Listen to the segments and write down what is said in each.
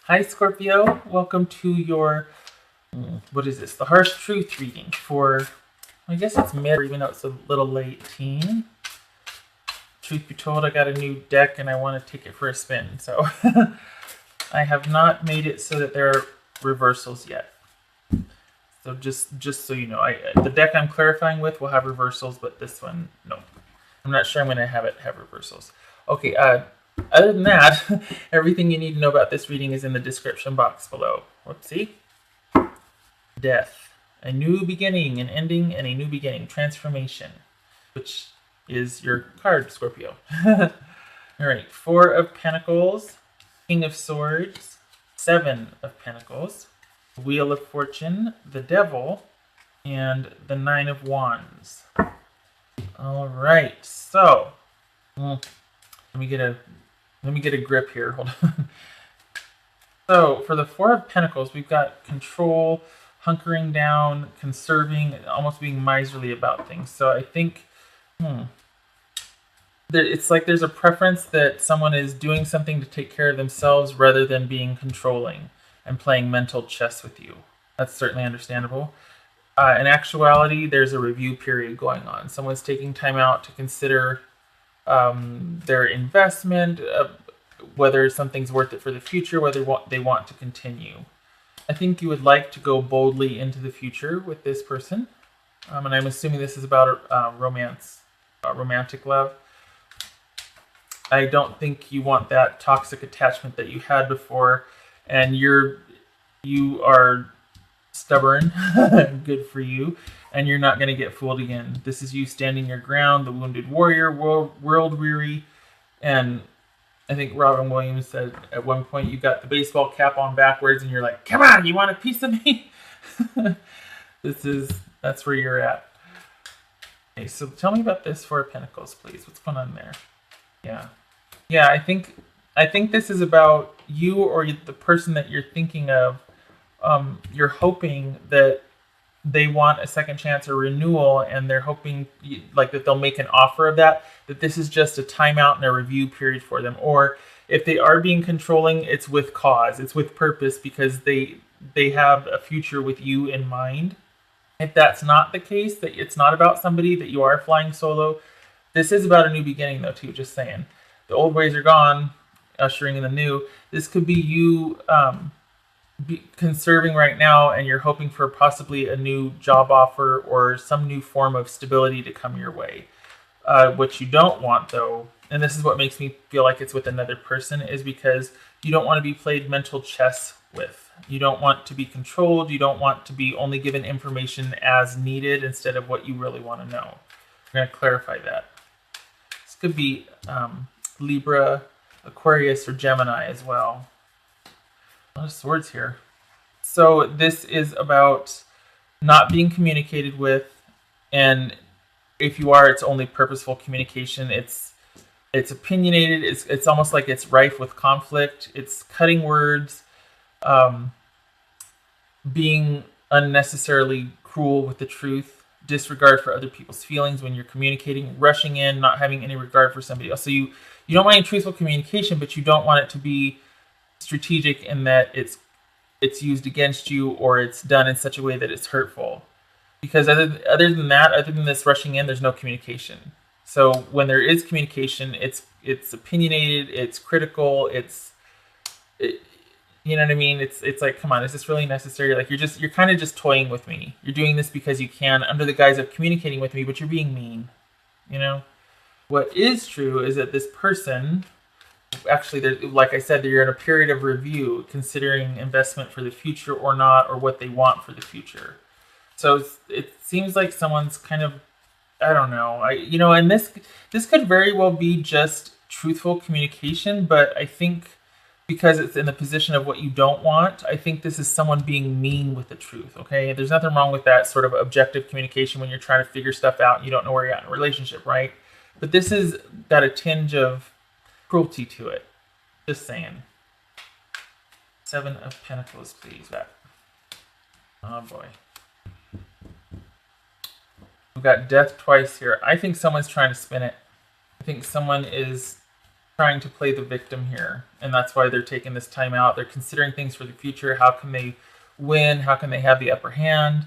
Hi, Scorpio. Welcome to your, what is this? The Harsh Truth reading for, I guess it's mid, even though it's a little late teen. Truth be told, I got a new deck and I want to take it for a spin. So I have not made it so that there are reversals yet. So just so you know, the deck I'm clarifying with will have reversals, but this one, no. I'm not sure I'm going to have it have reversals. Okay, other than that, everything you need to know about this reading is in the description box below. Whoopsie. Death. A new beginning, an ending, and a new beginning. Transformation, which is your card, Scorpio. All right, Four of Pentacles, King of Swords, Seven of Pentacles, Wheel of Fortune, the Devil, and the Nine of Wands. All right, so let me get a grip here. Hold on. So for the Four of Pentacles, we've got control, hunkering down, conserving, almost being miserly about things. So I think it's like there's a preference that someone is doing something to take care of themselves rather than being controlling and playing mental chess with you. That's certainly understandable. In actuality, there's a review period going on. Someone's taking time out to consider their investment, whether something's worth it for the future, whether they want to continue. I think you would like to go boldly into the future with this person. And I'm assuming this is about romance, romantic love. I don't think you want that toxic attachment that you had before, and you are stubborn. Good for you, and you're not going to get fooled again. This is you standing your ground, the wounded warrior, world weary, and I think Robin Williams said at one point you got the baseball cap on backwards, and you're like, "Come on, you want a piece of me?" That's where you're at. Okay, so tell me about this Four of Pentacles, please. What's going on there? Yeah. I think this is about you or the person that you're thinking of. You're hoping that they want a second chance or renewal, and they're hoping like that they'll make an offer of that this is just a timeout and a review period for them. Or if they are being controlling, it's with cause, it's with purpose, because they have a future with you in mind. If that's not the case, that it's not about somebody, that you are flying solo, this is about a new beginning though too, just saying. The old ways are gone, ushering in the new. This could be you conserving right now, and you're hoping for possibly a new job offer or some new form of stability to come your way. What you don't want though, and this is what makes me feel like it's with another person, is because you don't want to be played mental chess with. You don't want to be controlled. You don't want to be only given information as needed instead of what you really want to know. We're going to clarify that. This could be Libra, Aquarius, or Gemini as well. A lot of swords here. So this is about not being communicated with, and if you are, it's only purposeful communication. It's opinionated. It's almost like it's rife with conflict. It's cutting words, being unnecessarily cruel with the truth, disregard for other people's feelings when you're communicating, rushing in, not having any regard for somebody else. So you don't mind truthful communication, but you don't want it to be strategic in that it's used against you, or it's done in such a way that it's hurtful. Because other than this rushing in, there's no communication. So when there is communication, it's opinionated, it's critical, you know what I mean? It's like, come on, is this really necessary? Like you're kind of just toying with me. You're doing this because you can, under the guise of communicating with me, but you're being mean. You know? What is true is that this person, actually, like I said, you're in a period of review, considering investment for the future or not, or what they want for the future. So it seems like someone's kind of, I don't know, and this could very well be just truthful communication, but I think because it's in the position of what you don't want, I think this is someone being mean with the truth, okay? There's nothing wrong with that sort of objective communication when you're trying to figure stuff out and you don't know where you're at in a relationship, right? But this has got a tinge of cruelty to it. Just saying. Seven of Pentacles, please. Back. Oh boy. We've got death twice here. I think someone's trying to spin it. I think someone is trying to play the victim here, and that's why they're taking this time out. They're considering things for the future. How can they win? How can they have the upper hand?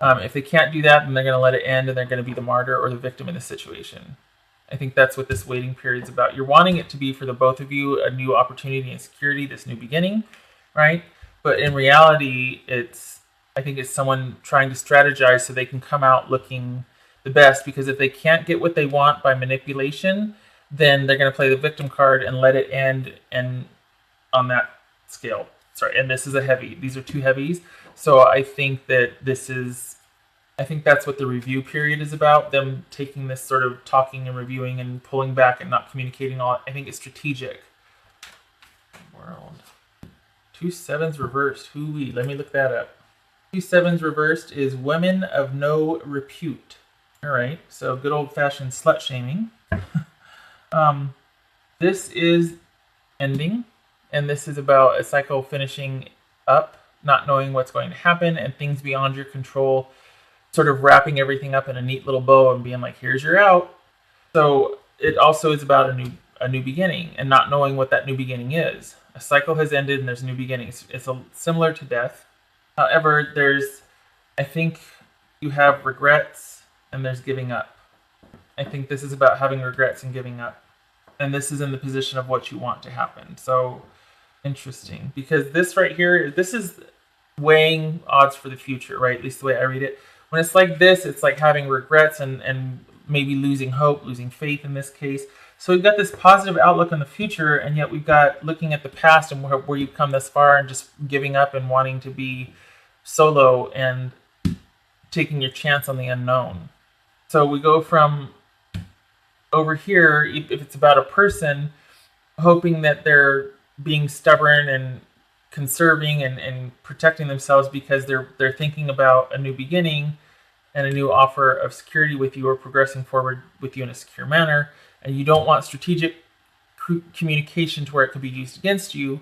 If they can't do that, then they're going to let it end, and they're going to be the martyr or the victim in the situation. I think that's what this waiting period is about. You're wanting it to be, for the both of you, a new opportunity and security, this new beginning, right? But in reality, I think it's someone trying to strategize so they can come out looking the best, because if they can't get what they want by manipulation, then they're going to play the victim card and let it end, and on that scale. Sorry, and this is a heavy. These are two heavies. So I think that's what the review period is about. Them taking this sort of talking and reviewing and pulling back and not communicating all. I think it's strategic. World. 2 7s reversed. Hoo-wee. Let me look that up. 2 7s reversed is women of no repute. All right. So good old-fashioned slut shaming. This is ending, and this is about a cycle finishing up, not knowing what's going to happen, and things beyond your control, sort of wrapping everything up in a neat little bow and being like, here's your out. So it also is about a new beginning and not knowing what that new beginning is. A cycle has ended and there's new beginnings. It's similar to death. However, I think you have regrets and there's giving up. I think this is about having regrets and giving up. And this is in the position of what you want to happen. So interesting, because this right here, this is weighing odds for the future, right? At least the way I read it. When it's like this, it's like having regrets and maybe losing hope, losing faith in this case. So we've got this positive outlook on the future, and yet we've got looking at the past and where you've come this far and just giving up and wanting to be solo and taking your chance on the unknown. So we go from over here, if it's about a person, hoping that they're being stubborn and conserving and protecting themselves because they're thinking about a new beginning and a new offer of security with you, or progressing forward with you in a secure manner. And you don't want strategic communication to where it could be used against you.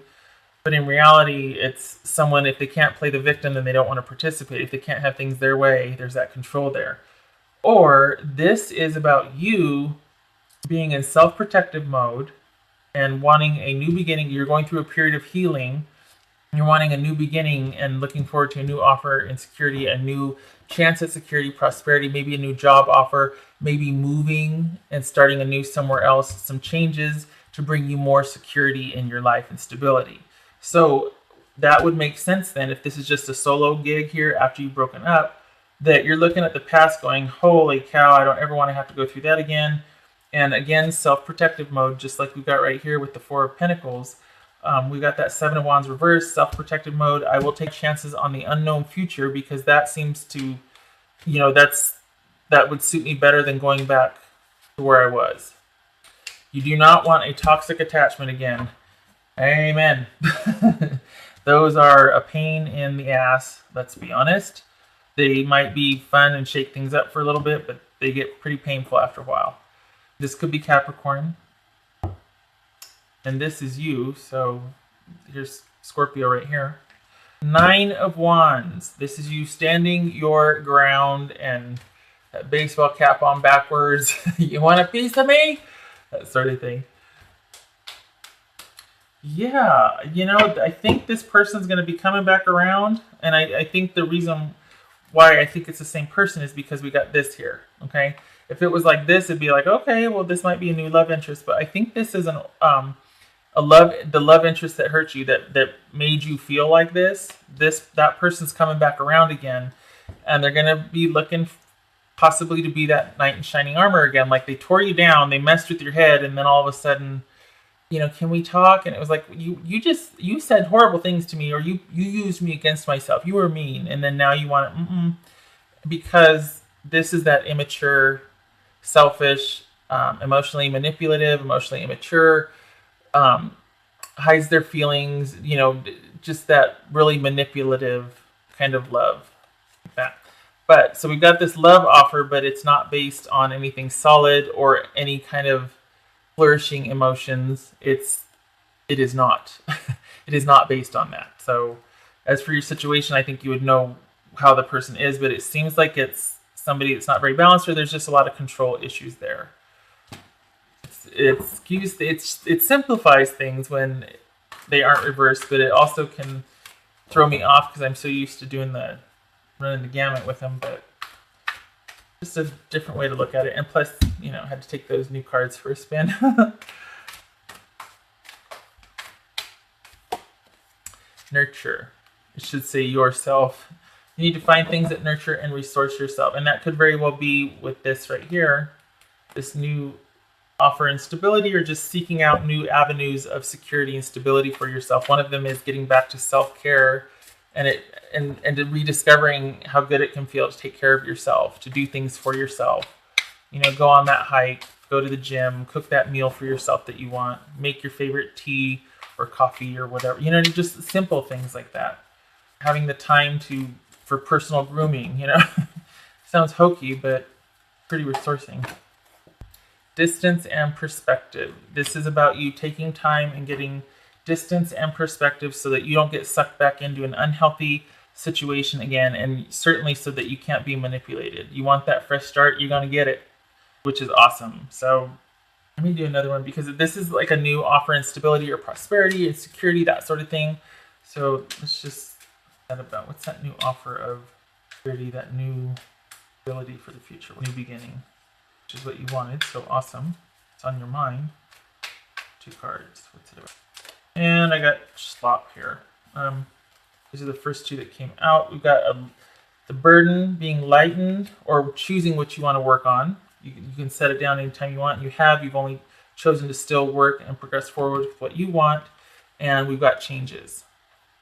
But in reality, it's someone, if they can't play the victim, then they don't want to participate. If they can't have things their way, there's that control there. Or this is about you being in self-protective mode and wanting a new beginning. You're going through a period of healing. You're wanting a new beginning and looking forward to a new offer in security, a new chance at security, prosperity, maybe a new job offer, maybe moving and starting anew somewhere else, some changes to bring you more security in your life and stability. So that would make sense then, if this is just a solo gig here after you've broken up, that you're looking at the past going, holy cow, I don't ever want to have to go through that again. And again, self-protective mode, just like we've got right here with the 4 of Pentacles. We've got that 7 of Wands reversed, self-protective mode. I will take chances on the unknown future because that seems to, that would suit me better than going back to where I was. You do not want a toxic attachment again. Amen. Those are a pain in the ass, let's be honest. They might be fun and shake things up for a little bit, but they get pretty painful after a while. This could be Capricorn. And this is you, so here's Scorpio right here. 9 of Wands. This is you standing your ground and that baseball cap on backwards. You want a piece of me? That sort of thing. Yeah, I think this person's going to be coming back around. And I think the reason why I think it's the same person is because we got this here, okay? If it was like this, it'd be like, okay, well, this might be a new love interest. But I think this is the love interest that hurt you, that made you feel like this. That person's coming back around again, and they're gonna be looking possibly to be that knight in shining armor again. Like, they tore you down, they messed with your head, and then all of a sudden, can we talk? And it was like, you said horrible things to me, or you used me against myself. You were mean, and then now you want it, because this is that immature, selfish, emotionally manipulative, emotionally immature, hides their feelings, just that really manipulative kind of love. Like that. But so we've got this love offer, but it's not based on anything solid or any kind of flourishing emotions. It is not. It is not based on that. So as for your situation, I think you would know how the person is, but it seems like it's somebody that's not very balanced, or there's just a lot of control issues there. it simplifies things when they aren't reversed, but it also can throw me off because I'm so used to running the gamut with them. But just a different way to look at it, and plus, I had to take those new cards for a spin. Nurture. It should say yourself. You need to find things that nurture and resource yourself, and that could very well be with this right here, this new offer and stability, or just seeking out new avenues of security and stability for yourself. One of them is getting back to self-care and to rediscovering how good it can feel to take care of yourself, to do things for yourself. Go on that hike, go to the gym, cook that meal for yourself that you want, make your favorite tea or coffee or whatever. Just simple things like that. Having the time for personal grooming, sounds hokey, but pretty resourcing. Distance and perspective. This is about you taking time and getting distance and perspective so that you don't get sucked back into an unhealthy situation again, and certainly so that you can't be manipulated. You want that fresh start, you're going to get it, which is awesome. So let me do another one, because this is like a new offer and stability or prosperity and security, that sort of thing. So let's just that about what's that new offer of security, that new ability for the future, new beginning, which is what you wanted. So awesome. It's on your mind. 2 cards. What's it about? And I got slop here. These are the first 2 that came out. We've got the burden being lightened, or choosing what you want to work on. You can set it down anytime you want. You've only chosen to still work and progress forward with what you want. And we've got changes.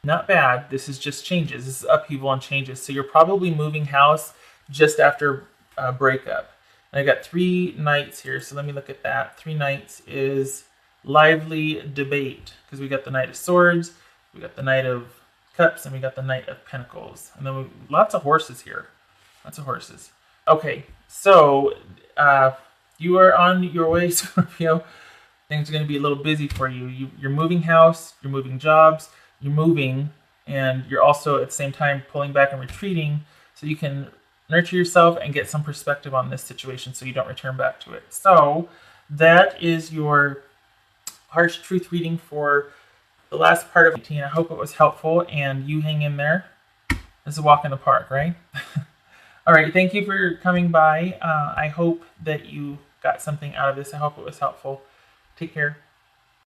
Not bad. This is just changes. This is upheaval and changes. So you're probably moving house just after a breakup. And I got 3 knights here. So let me look at that. 3 knights is lively debate, because we got the Knight of Swords, we got the Knight of Cups, and we got the Knight of Pentacles. And then lots of horses here. Lots of horses. Okay, so you are on your way, Scorpio. Things are going to be a little busy for you. You're moving house, you're moving jobs, you're moving, and you're also at the same time pulling back and retreating so you can nurture yourself and get some perspective on this situation so you don't return back to it. So that is your harsh truth reading for the last part of 18. I hope it was helpful, and you hang in there. This is a walk in the park, right? All right, thank you for coming by. I hope that you got something out of this. I hope it was helpful. Take care.